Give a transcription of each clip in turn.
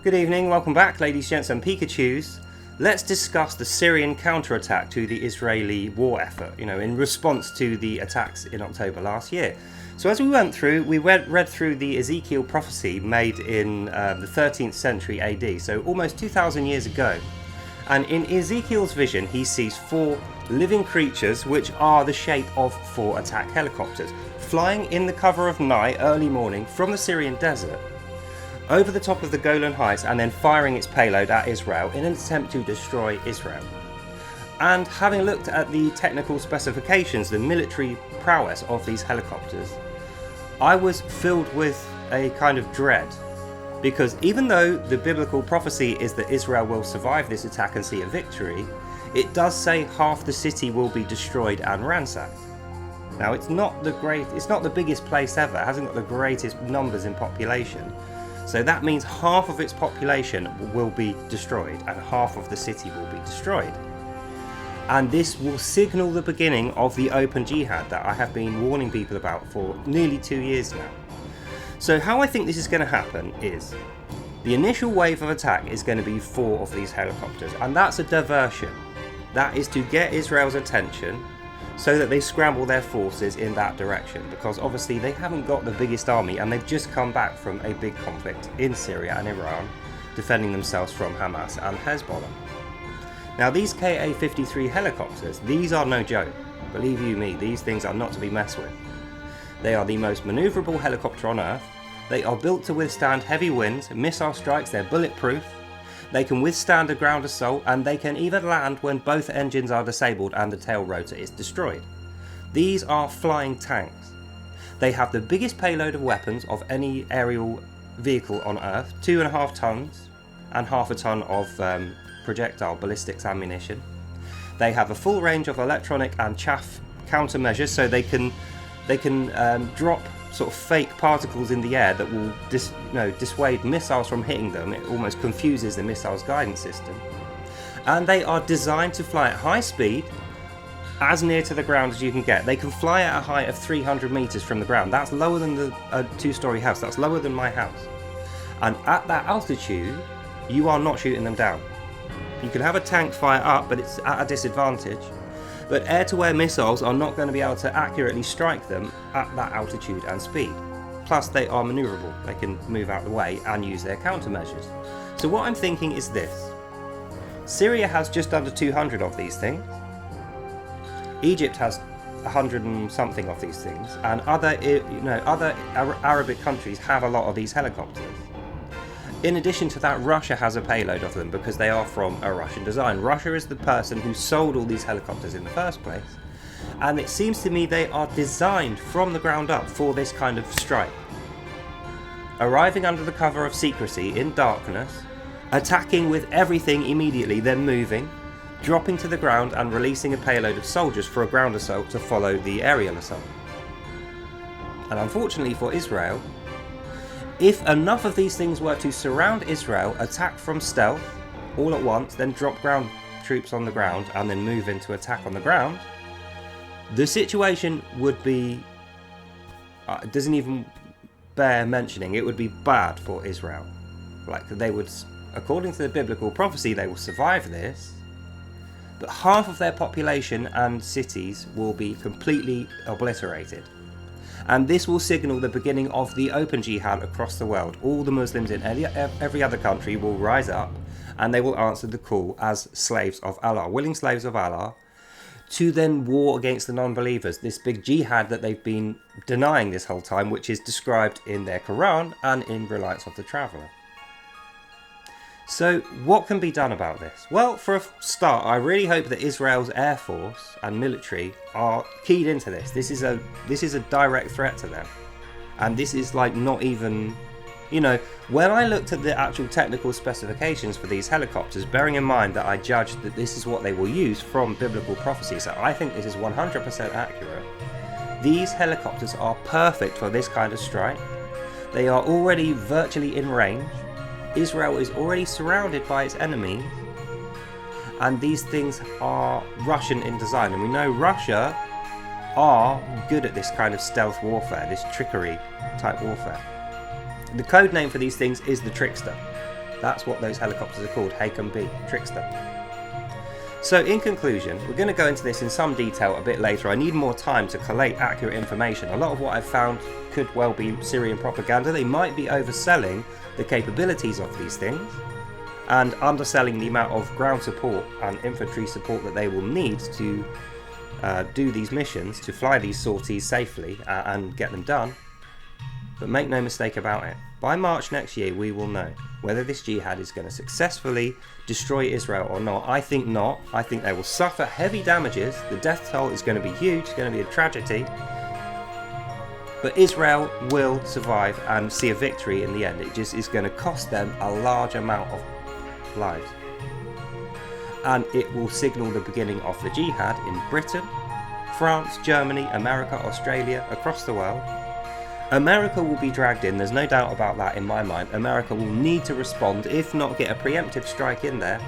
Good evening, welcome back, ladies, gents, and Pikachus. Let's discuss the Syrian counterattack to the Israeli war effort, in response to the attacks in October last year. So as we went through, we read through the Ezekiel prophecy made in the 13th century AD, so almost 2,000 years ago. And in Ezekiel's vision, he sees 4 living creatures, which are the shape of 4 attack helicopters, flying in the cover of night, early morning, from the Syrian desert, over the top of the Golan Heights, and then firing its payload at Israel in an attempt to destroy Israel. And having looked at the technical specifications, the military prowess of these helicopters, I was filled with a kind of dread, because even though the biblical prophecy is that Israel will survive this attack and see a victory, it does say half the city will be destroyed and ransacked. Now, it's not the biggest place ever, it hasn't got the greatest numbers in population. So that means half of its population will be destroyed and half of the city will be destroyed. And this will signal the beginning of the open jihad that I have been warning people about for nearly 2 years now. So how I think this is going to happen is the initial wave of attack is going to be 4 of these helicopters, and that's a diversion. That is to get Israel's attention so that they scramble their forces in that direction, because obviously they haven't got the biggest army and they've just come back from a big conflict in Syria and Iran, defending themselves from Hamas and Hezbollah. Now, these Ka-53 helicopters, these are no joke. Believe you me, these things are not to be messed with. They are the most manoeuvrable helicopter on Earth. They are built to withstand heavy winds, missile strikes, they're bulletproof. They can withstand a ground assault, and they can even land when both engines are disabled and the tail rotor is destroyed. These are flying tanks. They have the biggest payload of weapons of any aerial vehicle on Earth, 2.5 tons and half a ton of projectile ballistics ammunition. They have a full range of electronic and chaff countermeasures, so they can drop sort of fake particles in the air that will dissuade missiles from hitting them. It almost confuses the missile's guidance system. And they are designed to fly at high speed, as near to the ground as you can get. They can fly at a height of 300 meters from the ground. That's lower than a 2-story house. That's lower than my house. And at that altitude, you are not shooting them down. You can have a tank fire up, but it's at a disadvantage. But air-to-air missiles are not going to be able to accurately strike them at that altitude and speed. Plus, they are manoeuvrable. They can move out the way and use their countermeasures. So what I'm thinking is this. Syria has just under 200 of these things. Egypt has 100 and something of these things. And other Arabic countries have a lot of these helicopters. In addition to that, Russia has a payload of them because they are from a Russian design. Russia is the person who sold all these helicopters in the first place. And it seems to me they are designed from the ground up for this kind of strike. Arriving under the cover of secrecy in darkness, attacking with everything immediately, then moving, dropping to the ground and releasing a payload of soldiers for a ground assault to follow the aerial assault. And unfortunately for Israel, if enough of these things were to surround Israel, attack from stealth all at once, then drop ground troops on the ground and then move into attack on the ground, the situation would be, it doesn't even bear mentioning, it would be bad for Israel. Like, they would, according to the biblical prophecy, they will survive this, but half of their population and cities will be completely obliterated. And this will signal the beginning of the open jihad across the world. All the Muslims in every other country will rise up and they will answer the call as slaves of Allah, willing slaves of Allah, to then war against the non-believers. This big jihad that they've been denying this whole time, which is described in their Quran and in Reliance of the Traveller. So what can be done about this? Well, for a start, I really hope that Israel's Air Force and military are keyed into this. This is a direct threat to them. And this is like not even, when I looked at the actual technical specifications for these helicopters, bearing in mind that I judged that this is what they will use from biblical prophecy, so I think this is 100% accurate. These helicopters are perfect for this kind of strike. They are already virtually in range. Israel is already surrounded by its enemies, and these things are Russian in design, and we know Russia are good at this kind of stealth warfare, this trickery type warfare. The code name for these things is the Trickster, That's what those helicopters are called, HACOM-B, Trickster. So in conclusion, we're going to go into this in some detail a bit later. I need more time to collate accurate information. A lot of what I've found could well be Syrian propaganda. They might be overselling the capabilities of these things and underselling the amount of ground support and infantry support that they will need to do these missions, to fly these sorties safely and get them done. But make no mistake about it, by March next year we will know whether this jihad is going to successfully destroy Israel or not. I think not. I think they will suffer heavy damages. The death toll is going to be huge. It's going to be a tragedy. But Israel will survive and see a victory in the end. It just is going to cost them a large amount of lives. And it will signal the beginning of the jihad in Britain, France, Germany, America, Australia, across the world. America will be dragged in, there's no doubt about that in my mind. America will need to respond, if not get a preemptive strike in there.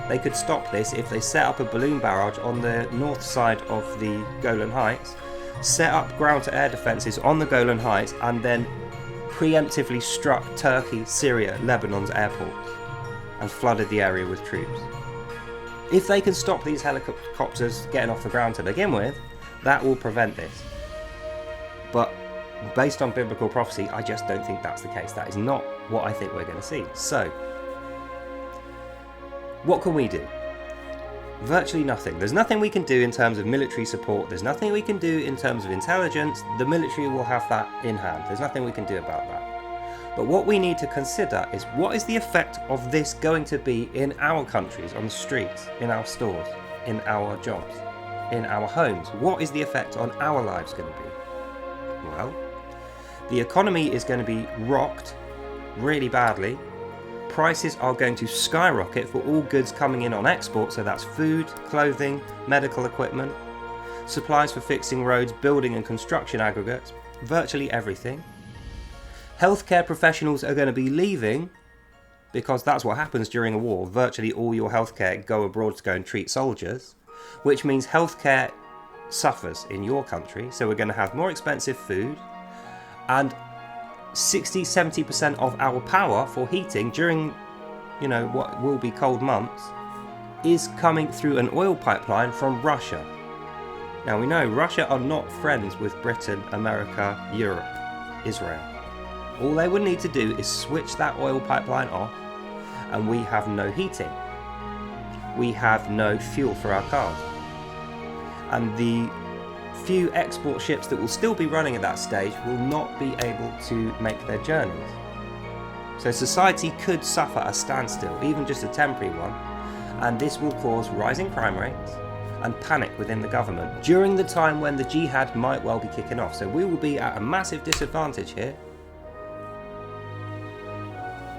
They could stop this if they set up a balloon barrage on the north side of the Golan Heights, set up ground-to-air defences on the Golan Heights, and then preemptively struck Turkey, Syria, Lebanon's airports, and flooded the area with troops. If they can stop these helicopters getting off the ground to begin with, that will prevent this. But based on biblical prophecy, I just don't think that's the case. That is not what I think we're going to see. So, what can we do? Virtually nothing. There's nothing we can do in terms of military support. There's nothing we can do in terms of intelligence. The military will have that in hand. There's nothing we can do about that. But what we need to consider is, what is the effect of this going to be in our countries, on the streets, in our stores, in our jobs, in our homes? What is the effect on our lives going to be? Well, the economy is going to be rocked really badly. Prices are going to skyrocket for all goods coming in on export, so that's food, clothing, medical equipment, supplies for fixing roads, building and construction aggregates, virtually everything. Healthcare professionals are going to be leaving, because that's what happens during a war. Virtually all your healthcare go abroad to go and treat soldiers, which means healthcare suffers in your country. So we're going to have more expensive food, and 60-70% of our power for heating during, what will be cold months is coming through an oil pipeline from Russia. Now we know Russia are not friends with Britain, America, Europe, Israel. All they would need to do is switch that oil pipeline off, and we have no heating. We have no fuel for our cars. And the few export ships that will still be running at that stage will not be able to make their journeys. So society could suffer a standstill, even just a temporary one, and this will cause rising crime rates and panic within the government during the time when the jihad might well be kicking off. So we will be at a massive disadvantage here.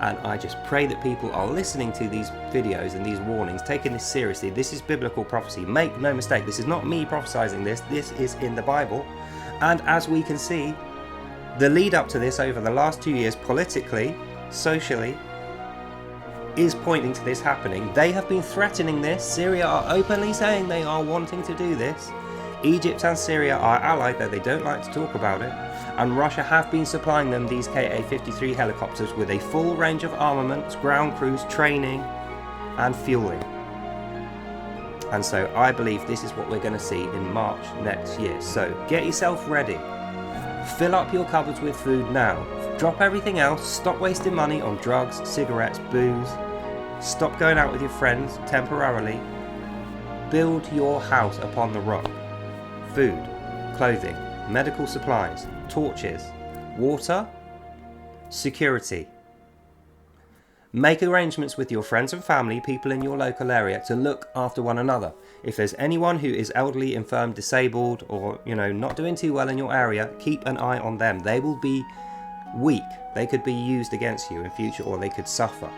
And I just pray that people are listening to these videos and these warnings, taking this seriously. This is biblical prophecy. Make no mistake, this is not me prophesizing this. This is in the Bible. And as we can see, the lead up to this over the last 2 years, politically, socially, is pointing to this happening. They have been threatening this. Syria are openly saying they are wanting to do this. Egypt and Syria are allied, though they don't like to talk about it. And Russia have been supplying them these Ka-53 helicopters with a full range of armaments, ground crews, training and fueling. And so I believe this is what we're going to see in March next year. So get yourself ready. Fill up your cupboards with food now. Drop everything else. Stop wasting money on drugs, cigarettes, booze. Stop going out with your friends temporarily. Build your house upon the rock. Food, clothing, medical supplies, torches, water, security. Make arrangements with your friends and family, people in your local area, to look after one another. If there's anyone who is elderly, infirm, disabled, or not doing too well in your area, keep an eye on them. They will be weak. They could be used against you in future, or they could suffer.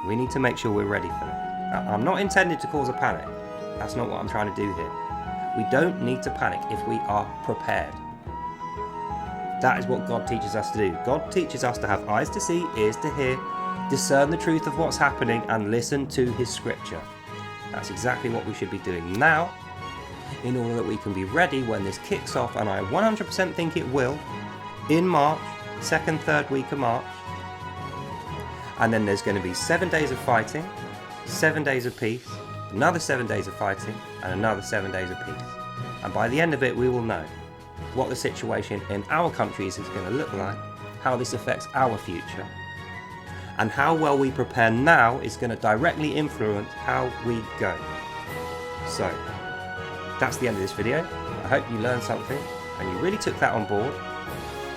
We need to make sure we're ready for them. Now, I'm not intended to cause a panic. That's not what I'm trying to do here. We don't need to panic if we are prepared. That is what God teaches us to do. God teaches us to have eyes to see, ears to hear, discern the truth of what's happening, and listen to His scripture. That's exactly what we should be doing now, in order that we can be ready when this kicks off, and I 100% think it will, in March, 2nd, 3rd week of March. And then there's going to be 7 days of fighting, 7 days of peace, another 7 days of fighting, and another 7 days of peace. And by the end of it, we will know what the situation in our countries is going to look like, how this affects our future, and how well we prepare now is going to directly influence how we go. So, that's the end of this video. I hope you learned something and you really took that on board.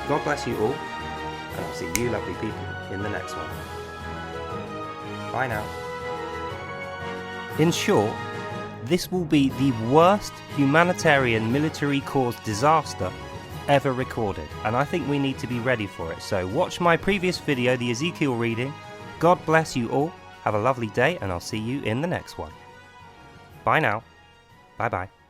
God bless you all, and I'll see you lovely people in the next one. Bye now. In short, this will be the worst humanitarian military caused disaster ever recorded, and I think we need to be ready for it. So watch my previous video, the Ezekiel reading. God bless you all. Have a lovely day, and I'll see you in the next one. Bye now. Bye bye.